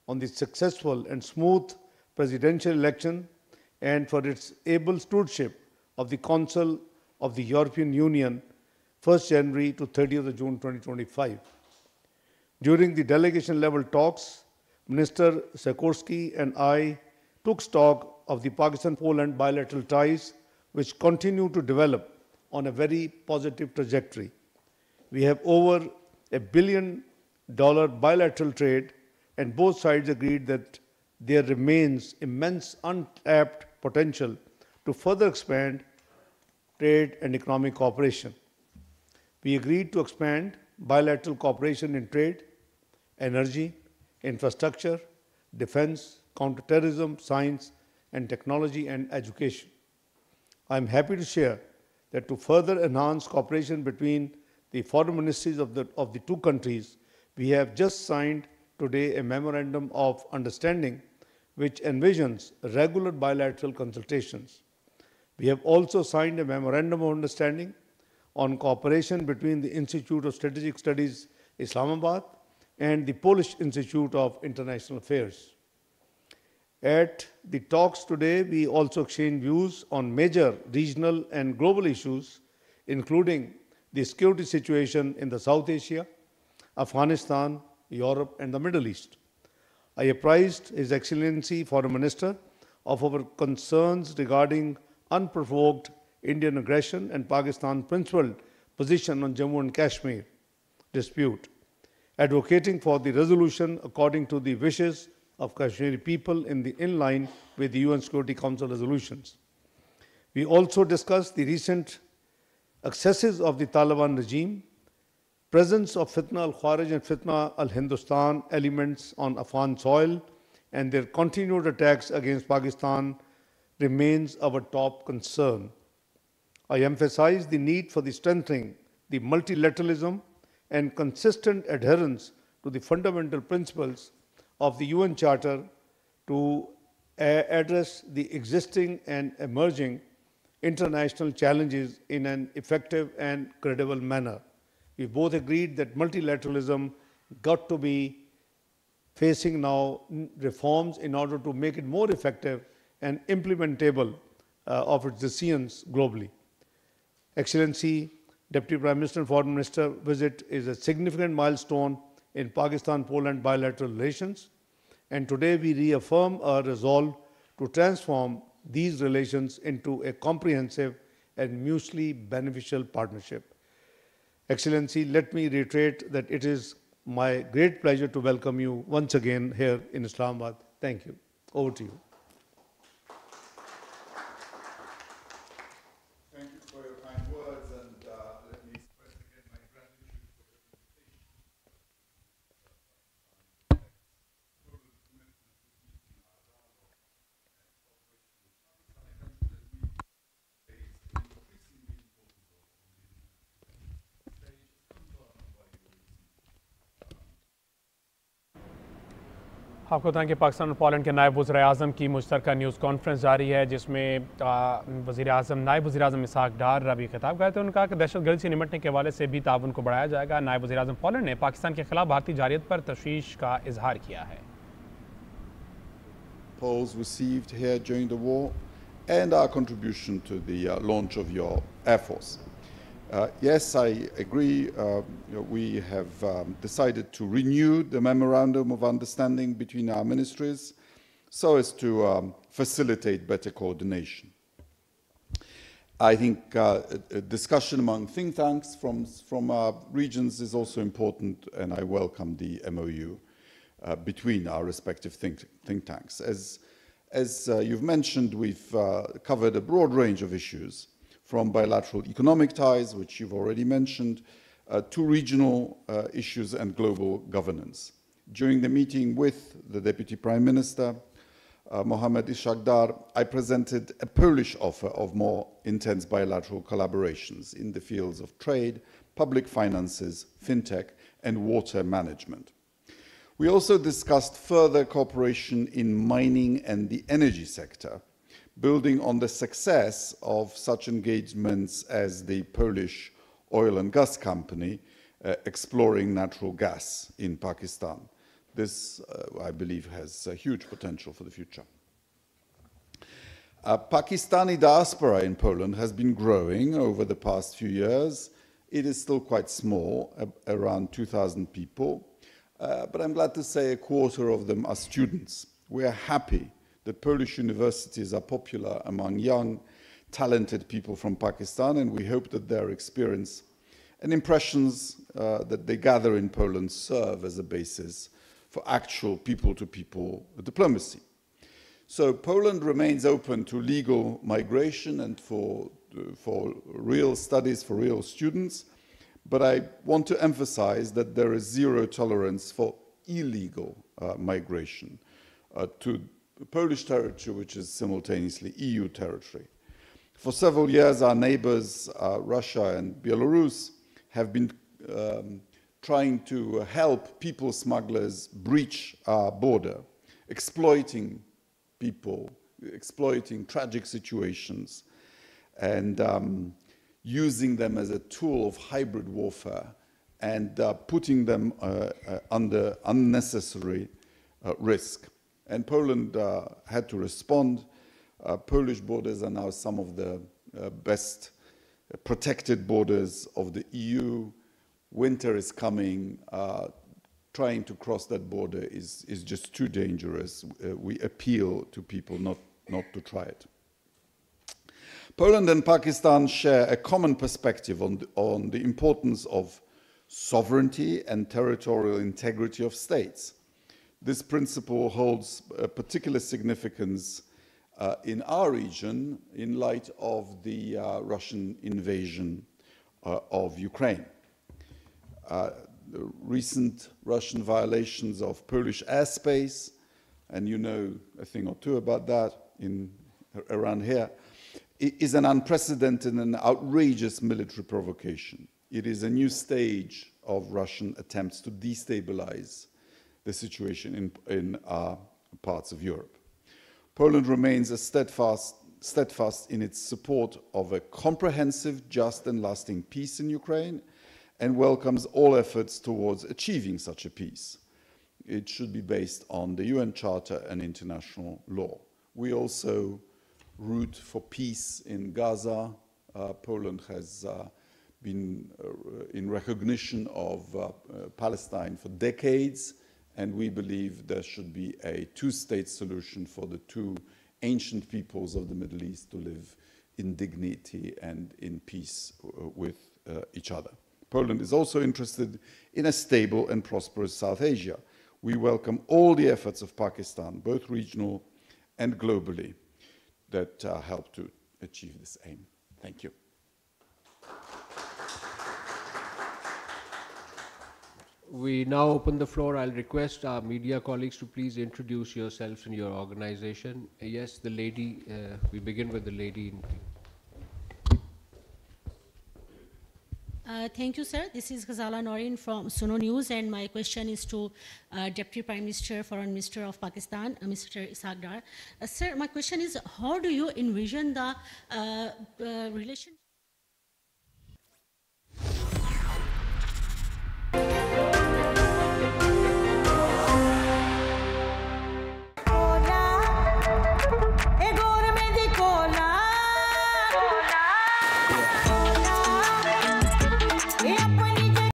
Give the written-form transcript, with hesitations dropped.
on the successful and smooth presidential election and for its able stewardship of the Council of the European Union 1st January to 30th of June 2025. During the delegation level talks, Minister Sikorsky and I took stock of the Pakistan-Poland bilateral ties, which continue to develop on a very positive trajectory. We have over $1 billion bilateral trade, and both sides agreed that there remains immense untapped potential to further expand trade and economic cooperation. We agreed to expand bilateral cooperation in trade, energy, infrastructure, defense, counterterrorism, science and technology, and education. I am happy to share that to further enhance cooperation between the foreign ministries of the two countries, we have just signed today a memorandum of understanding which envisions regular bilateral consultations. We have also signed a memorandum of understanding on cooperation between the Institute of Strategic Studies, Islamabad, and the Polish Institute of International Affairs. At the talks today, we also exchanged views on major regional and global issues, including the security situation in the South Asia, Afghanistan, Europe, and the Middle East. I apprised His Excellency Foreign Minister of our concerns regarding unprovoked Indian aggression and Pakistan's principled position on Jammu and Kashmir dispute, advocating for the resolution according to the wishes of Kashmiri people in line with the UN Security Council resolutions. We also discussed the recent excesses of the Taliban regime, presence of Fitna al-Kharij and Fitna al-Hindustan elements on Afghan soil, and their continued attacks against Pakistan remains our top concern. I emphasize the need for the strengthening the multilateralism and consistent adherence to the fundamental principles of the UN Charter to address the existing and emerging international challenges in an effective and credible manner. We both agreed that multilateralism got to be facing now reforms in order to make it more effective and implementable of its decisions globally. Excellency, Deputy Prime Minister and Foreign Minister visit is a significant milestone in Pakistan-Poland bilateral relations, and today we reaffirm our resolve to transform these relations into a comprehensive and mutually beneficial partnership. Excellency, let me reiterate that it is my great pleasure to welcome you once again here in Islamabad. Thank you. Over to you. Thank you for your kind words, and let me express again my gratitude for your invitation. Total commitment to deepening our dialogue and cooperation with Pakistan, a country that we plays an increasingly important role on the international stage, confirmed by your recent. आपको बताएं कि पाकिस्तान और Poland के नायब वज़ीर-ए-आज़म की मुश्तरका news conference जारी है, जिसमें नायब वज़ीर-ए-आज़म इशाक़ डार अभी खिताब करते हैं। उन्होंने कहा कि दहशतगर्दी से निपटने के हवाले से भी ताउन को बढ़ाया जाएगा। नायब वज़ीर-ए-आज़म पोलैंड ने पाकिस्तान के खिलाफ भारतीय जारियत पर तशवीश का इजहार किया है। Polls received here during the war and our contribution to the launch of your Air Force. Yes, I agree. We have decided to renew the Memorandum of Understanding between our ministries so as to facilitate better coordination. I think a discussion among think tanks from our regions is also important, and I welcome the MOU between our respective think tanks. As you've mentioned, we've covered a broad range of issues, from bilateral economic ties, which you've already mentioned, to regional issues and global governance. During the meeting with the Deputy Prime Minister, Mohammed Ishaq Dar, I presented a Polish offer of more intense bilateral collaborations in the fields of trade, public finances, fintech, and water management. We also discussed further cooperation in mining and the energy sector, building on the success of such engagements as the Polish oil and gas company exploring natural gas in Pakistan. This, I believe, has huge potential for the future. Pakistani diaspora in Poland has been growing over the past few years. It is still quite small, around 2,000 people, but I'm glad to say a quarter of them are students. We are happy that Polish universities are popular among young, talented people from Pakistan, and we hope that their experience and impressions that they gather in Poland serve as a basis for actual people-to-people diplomacy. So Poland remains open to legal migration and for real studies for real students, but I want to emphasize that there is zero tolerance for illegal migration to Polish territory, which is simultaneously EU territory. For several years, our neighbors, Russia and Belarus, have been trying to help people smugglers breach our border, exploiting people, exploiting tragic situations, and using them as a tool of hybrid warfare and putting them under unnecessary risk. And Poland had to respond. Polish borders are now some of the best protected borders of the EU. Winter is coming. Trying to cross that border is just too dangerous. We appeal to people not to try it. Poland and Pakistan share a common perspective on the importance of sovereignty and territorial integrity of states. This principle holds a particular significance in our region in light of the Russian invasion of Ukraine. The recent Russian violations of Polish airspace, and you know a thing or two about that around here, is an unprecedented and outrageous military provocation. It is a new stage of Russian attempts to destabilize the situation in parts of Europe. Poland remains steadfast in its support of a comprehensive, just and lasting peace in Ukraine, and welcomes all efforts towards achieving such a peace. It should be based on the UN Charter and international law. We also root for peace in Gaza. Poland has been in recognition of Palestine for decades, and we believe there should be a two-state solution for the two ancient peoples of the Middle East to live in dignity and in peace with each other. Poland is also interested in a stable and prosperous South Asia. We welcome all the efforts of Pakistan, both regional and globally, that help to achieve this aim. Thank you. We now open the floor. I'll request our media colleagues to please introduce yourselves and your organization. Yes, the lady, we begin with the lady. Thank you, sir. This is Ghazala Noreen from Suno News, and my question is to Deputy Prime Minister, Foreign Minister of Pakistan, Mr. Ishaq Dar. Sir, my question is, how do you envision the relation